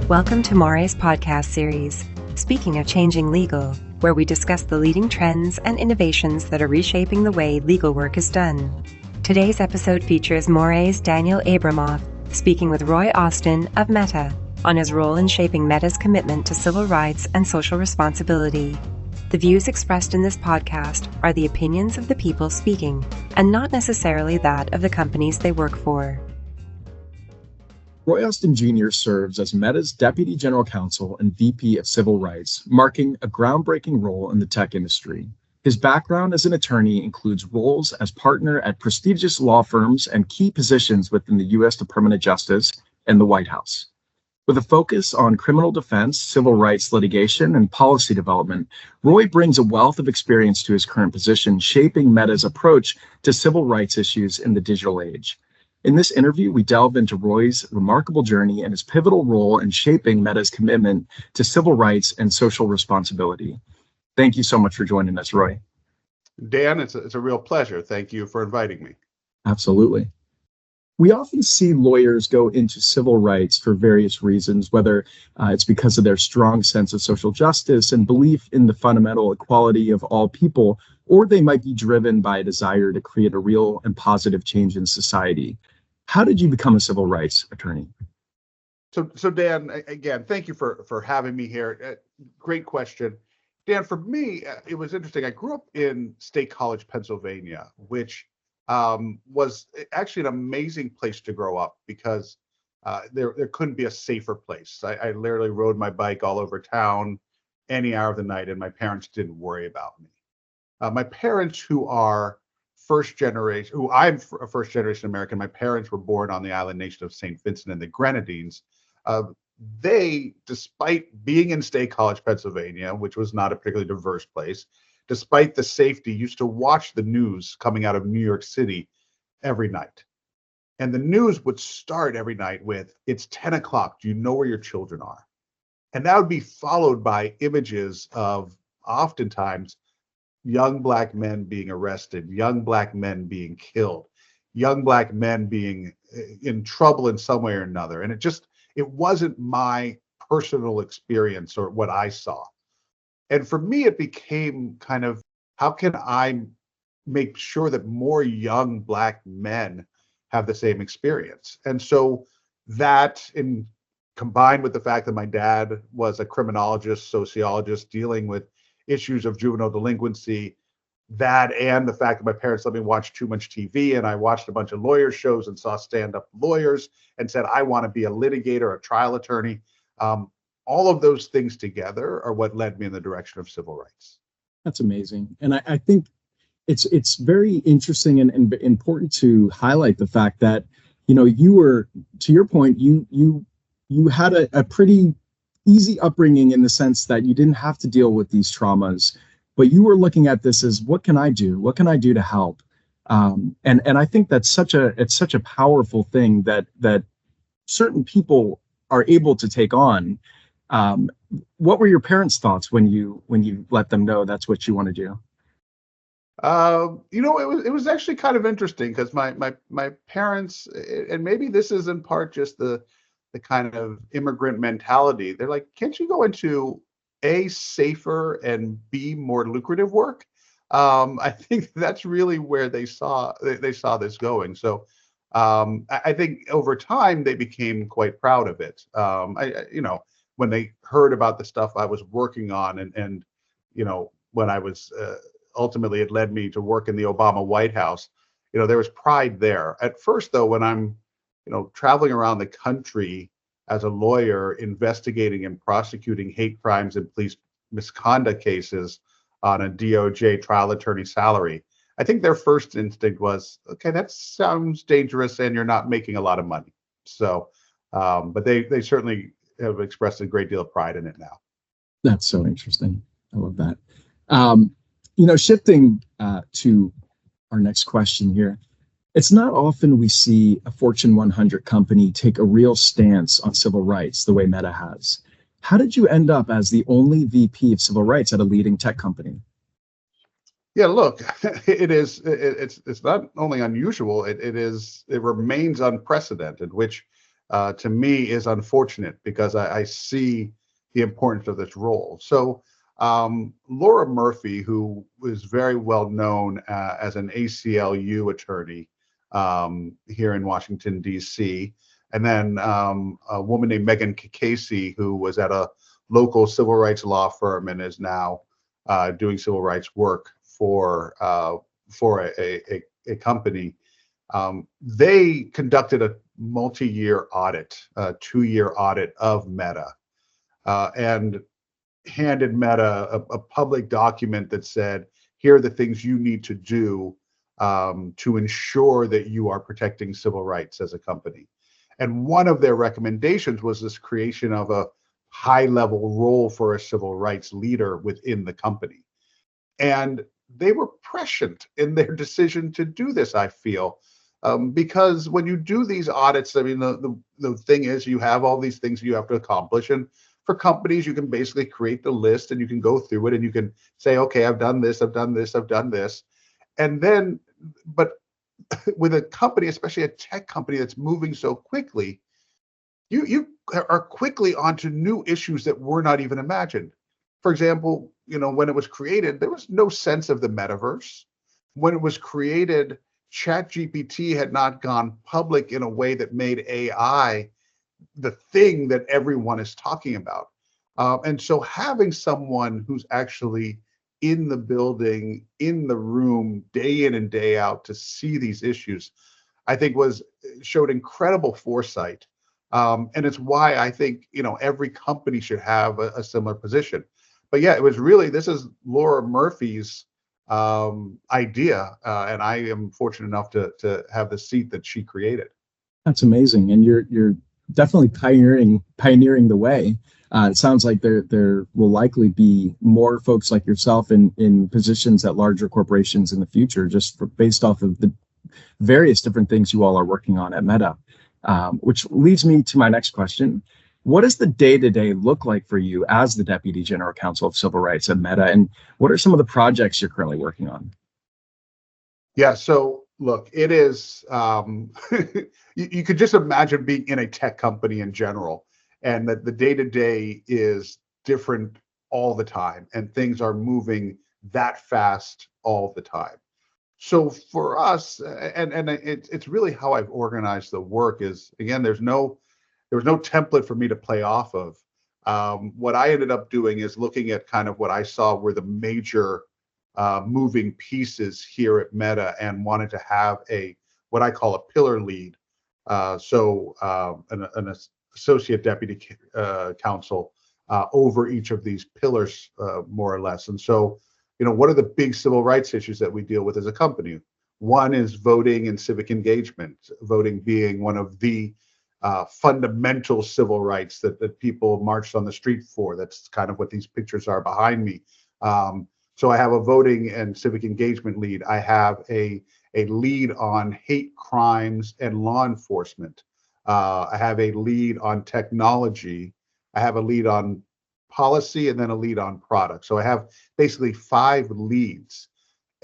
Welcome to Morae's podcast series, Speaking of Changing Legal, where we discuss the leading trends and innovations that are reshaping the way legal work is done. Today's episode features Morae's Daniel Abramoff speaking with Roy Austin of Meta on his role in shaping Meta's commitment to civil rights and social responsibility. The views expressed in this podcast are the opinions of the people speaking, and not necessarily that of the companies they work for. Roy Austin Jr. serves as Meta's Deputy General Counsel and VP of Civil Rights, marking a groundbreaking role in the tech industry. His background as an attorney includes roles as partner at prestigious law firms and key positions within the U.S. Department of Justice and the White House. With a focus on criminal defense, civil rights litigation, and policy development, Roy brings a wealth of experience to his current position, shaping Meta's approach to civil rights issues in the digital age. In this interview, we delve into Roy's remarkable journey and his pivotal role in shaping Meta's commitment to civil rights and social responsibility. Thank you so much for joining us, Roy. Dan, it's a real pleasure. Thank you for inviting me. Absolutely. We often see lawyers go into civil rights for various reasons, whether it's because of their strong sense of social justice and belief in the fundamental equality of all people, or they might be driven by a desire to create a real and positive change in society. How did you become a civil rights attorney? So Dan, again, thank you for having me here. Great question. Dan, for me, it was interesting. I grew up in State College, Pennsylvania, which was actually an amazing place to grow up because there couldn't be a safer place. I literally rode my bike all over town any hour of the night, and my parents didn't worry about me. My parents, who are I'm a first generation American. My parents were born on the island nation of St. Vincent and the Grenadines. They, despite being in State College, Pennsylvania, which was not a particularly diverse place, despite the safety, used to watch the news coming out of New York City every night. And the news would start every night with, "It's 10 o'clock. Do you know where your children are?" And that would be followed by images of oftentimes young Black men being arrested, young Black men being killed, young Black men being in trouble in some way or another. And it wasn't my personal experience or what I saw. And for me, it became kind of, how can I make sure that more young Black men have the same experience? And so that, combined with the fact that my dad was a criminologist, sociologist, dealing with issues of juvenile delinquency, that and the fact that my parents let me watch too much TV, and I watched a bunch of lawyer shows and saw stand-up lawyers and said, I want to be a litigator, a trial attorney. All of those things together are what led me in the direction of civil rights. That's amazing. And I think it's very interesting and important to highlight the fact that, you were, to your point, you had a pretty easy upbringing in the sense that you didn't have to deal with these traumas, but you were looking at this as, what can I do? What can I do to help? And I think that's such a powerful thing that certain people are able to take on. What were your parents' thoughts when you let them know that's what you want to do? It was actually kind of interesting because my parents, and maybe this is in part just the kind of immigrant mentality. They're like, can't you go into A, safer, and B, more lucrative work? I think that's really where they saw this going. So I think over time they became quite proud of it. When they heard about the stuff I was working on, and when I was ultimately, it led me to work in the Obama White House. There was pride there. At first, though, when I'm traveling around the country as a lawyer, investigating and prosecuting hate crimes and police misconduct cases on a DOJ trial attorney salary, I think their first instinct was, okay, that sounds dangerous and you're not making a lot of money. So, but they certainly have expressed a great deal of pride in it now. That's so interesting. I love that. Shifting to our next question here. It's not often we see a Fortune 100 company take a real stance on civil rights the way Meta has. How did you end up as the only VP of civil rights at a leading tech company? Yeah, look, it's not only unusual, it remains unprecedented, which to me is unfortunate because I see the importance of this role. So Laura Murphy, who is very well known as an ACLU attorney here in Washington, D.C., and then a woman named Megan Casey, who was at a local civil rights law firm and is now doing civil rights work for a company. They conducted a multi-year audit, a 2-year audit of Meta, and handed Meta a public document that said, here are the things you need to do to ensure that you are protecting civil rights as a company. And one of their recommendations was this creation of a high-level role for a civil rights leader within the company. And they were prescient in their decision to do this, I feel, because when you do these audits, I mean, the thing is you have all these things you have to accomplish. And for companies, you can basically create the list and you can go through it and you can say, okay, I've done this, I've done this, I've done this. And then, but with a company, especially a tech company that's moving so quickly, you are quickly onto new issues that were not even imagined. For example, when it was created, there was no sense of the metaverse. When it was created, ChatGPT had not gone public in a way that made AI the thing that everyone is talking about. And so having someone who's actually in the building, in the room, day in and day out to see these issues, I think showed incredible foresight. And it's why I think, every company should have a similar position. But yeah, this is Laura Murphy's idea. And I am fortunate enough to have the seat that she created. That's amazing. And you're definitely pioneering the way. It sounds like there will likely be more folks like yourself in positions at larger corporations in the future, based off of the various different things you all are working on at Meta, which leads me to my next question. What does the day-to-day look like for you as the Deputy General Counsel of Civil Rights at Meta, and what are some of the projects you're currently working on? Yeah, so look, it is, you could just imagine being in a tech company in general, and that the day-to-day is different all the time, and things are moving that fast all the time. So for us, and it's really how I've organized the work is, again, there was no template for me to play off of. What I ended up doing is looking at kind of what I saw were the major moving pieces here at Meta, and wanted to have what I call a pillar lead. So an associate deputy counsel over each of these pillars, more or less. And so, what are the big civil rights issues that we deal with as a company? One is voting and civic engagement, voting being one of the fundamental civil rights that people marched on the street for. That's kind of what these pictures are behind me. So I have a voting and civic engagement lead. I have a lead on hate crimes and law enforcement. I have a lead on technology. I have a lead on policy, and then a lead on product. So I have basically 5 leads.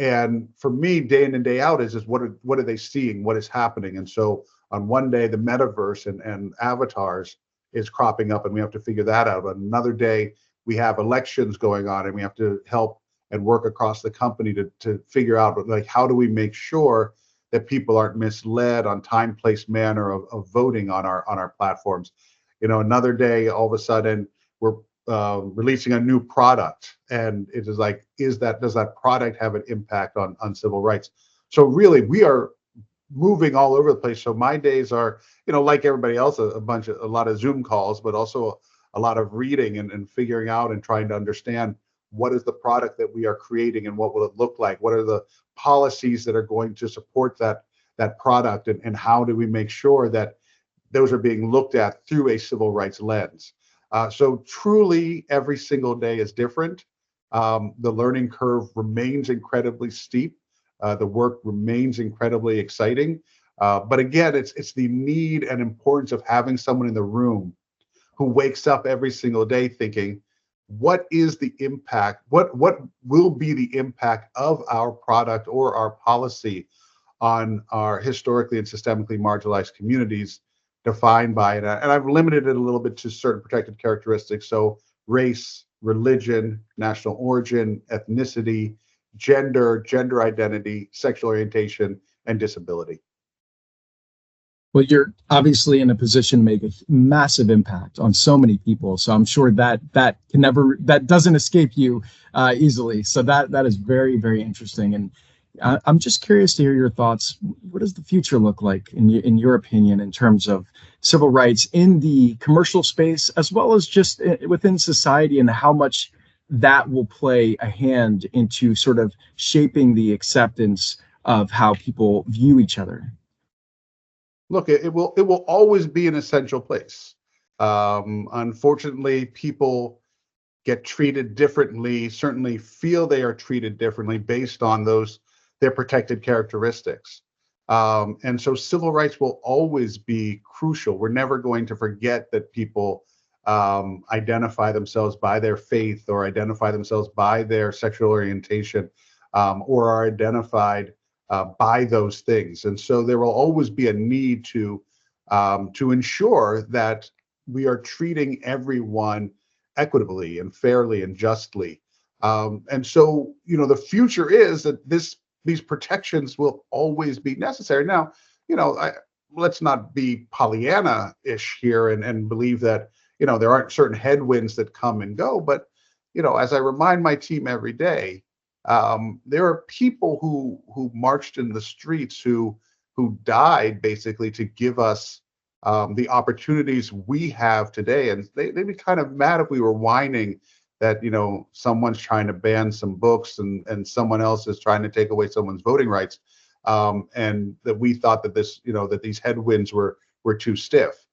And for me, day in and day out is what are they seeing? What is happening? And so on one day, the metaverse and avatars is cropping up, and we have to figure that out. On another day, we have elections going on, and we have to help and work across the company to figure out, like, how do we make sure that people aren't misled on time, place, manner of voting on our platforms. Another day, all of a sudden, we're releasing a new product, and it is like, does that product have an impact on civil rights? So really, we are moving all over the place. So my days are, like everybody else, a lot of Zoom calls, but also a lot of reading and figuring out and trying to understand what is the product that we are creating and what will it look like? What are the policies that are going to support that product, and how do we make sure that those are being looked at through a civil rights lens? So truly, every single day is different. The learning curve remains incredibly steep. The work remains incredibly exciting. But again, it's the need and importance of having someone in the room who wakes up every single day thinking, what is the impact? What will be the impact of our product or our policy on our historically and systemically marginalized communities? defined by it. And I've limited it a little bit to certain protected characteristics. So race, religion, national origin, ethnicity, gender identity, sexual orientation, and disability. Well, you're obviously in a position to make a massive impact on so many people. So I'm sure that that doesn't escape you easily. So that is very, very interesting. And I'm just curious to hear your thoughts. What does the future look like in your opinion in terms of civil rights in the commercial space, as well as just within society, and how much that will play a hand into sort of shaping the acceptance of how people view each other? Look, it will always be an essential place. Unfortunately, people get treated differently, certainly feel they are treated differently based on their protected characteristics. And so civil rights will always be crucial. We're never going to forget that people identify themselves by their faith, or identify themselves by their sexual orientation, or are identified by those things. And so there will always be a need to ensure that we are treating everyone equitably and fairly and justly. And so, the future is that these protections will always be necessary. Now, let's not be Pollyanna-ish here and believe that, there aren't certain headwinds that come and go. But, as I remind my team every day, there are people who marched in the streets, who died basically to give us the opportunities we have today. And they'd be kind of mad if we were whining that someone's trying to ban some books and someone else is trying to take away someone's voting rights, and that we thought that that these headwinds were too stiff.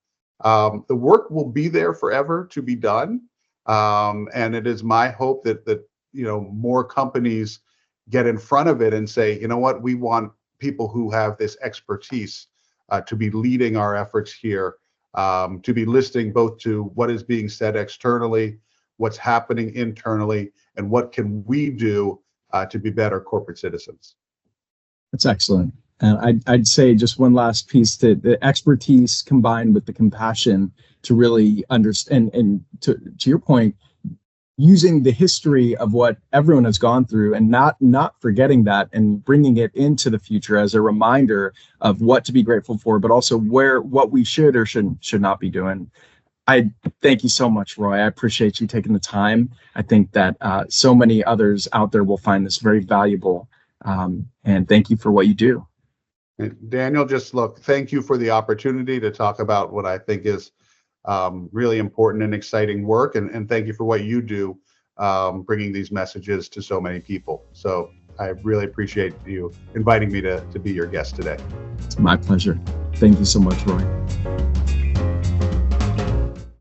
The work will be there forever to be done, and it is my hope that more companies get in front of it and say, what, we want people who have this expertise to be leading our efforts here, to be listening both to what is being said externally, what's happening internally, and what can we do to be better corporate citizens. That's excellent. And I'd say just one last piece, to the expertise combined with the compassion to really understand, and to your point, using the history of what everyone has gone through and not forgetting that, and bringing it into the future as a reminder of what to be grateful for, but also what we should or should not be doing. I thank you so much, Roy. I appreciate you taking the time. I think that so many others out there will find this very valuable. And thank you for what you do. Daniel, thank you for the opportunity to talk about what I think is really important and exciting work. And thank you for what you do, bringing these messages to so many people. So I really appreciate you inviting me to be your guest today. It's my pleasure. Thank you so much, Roy.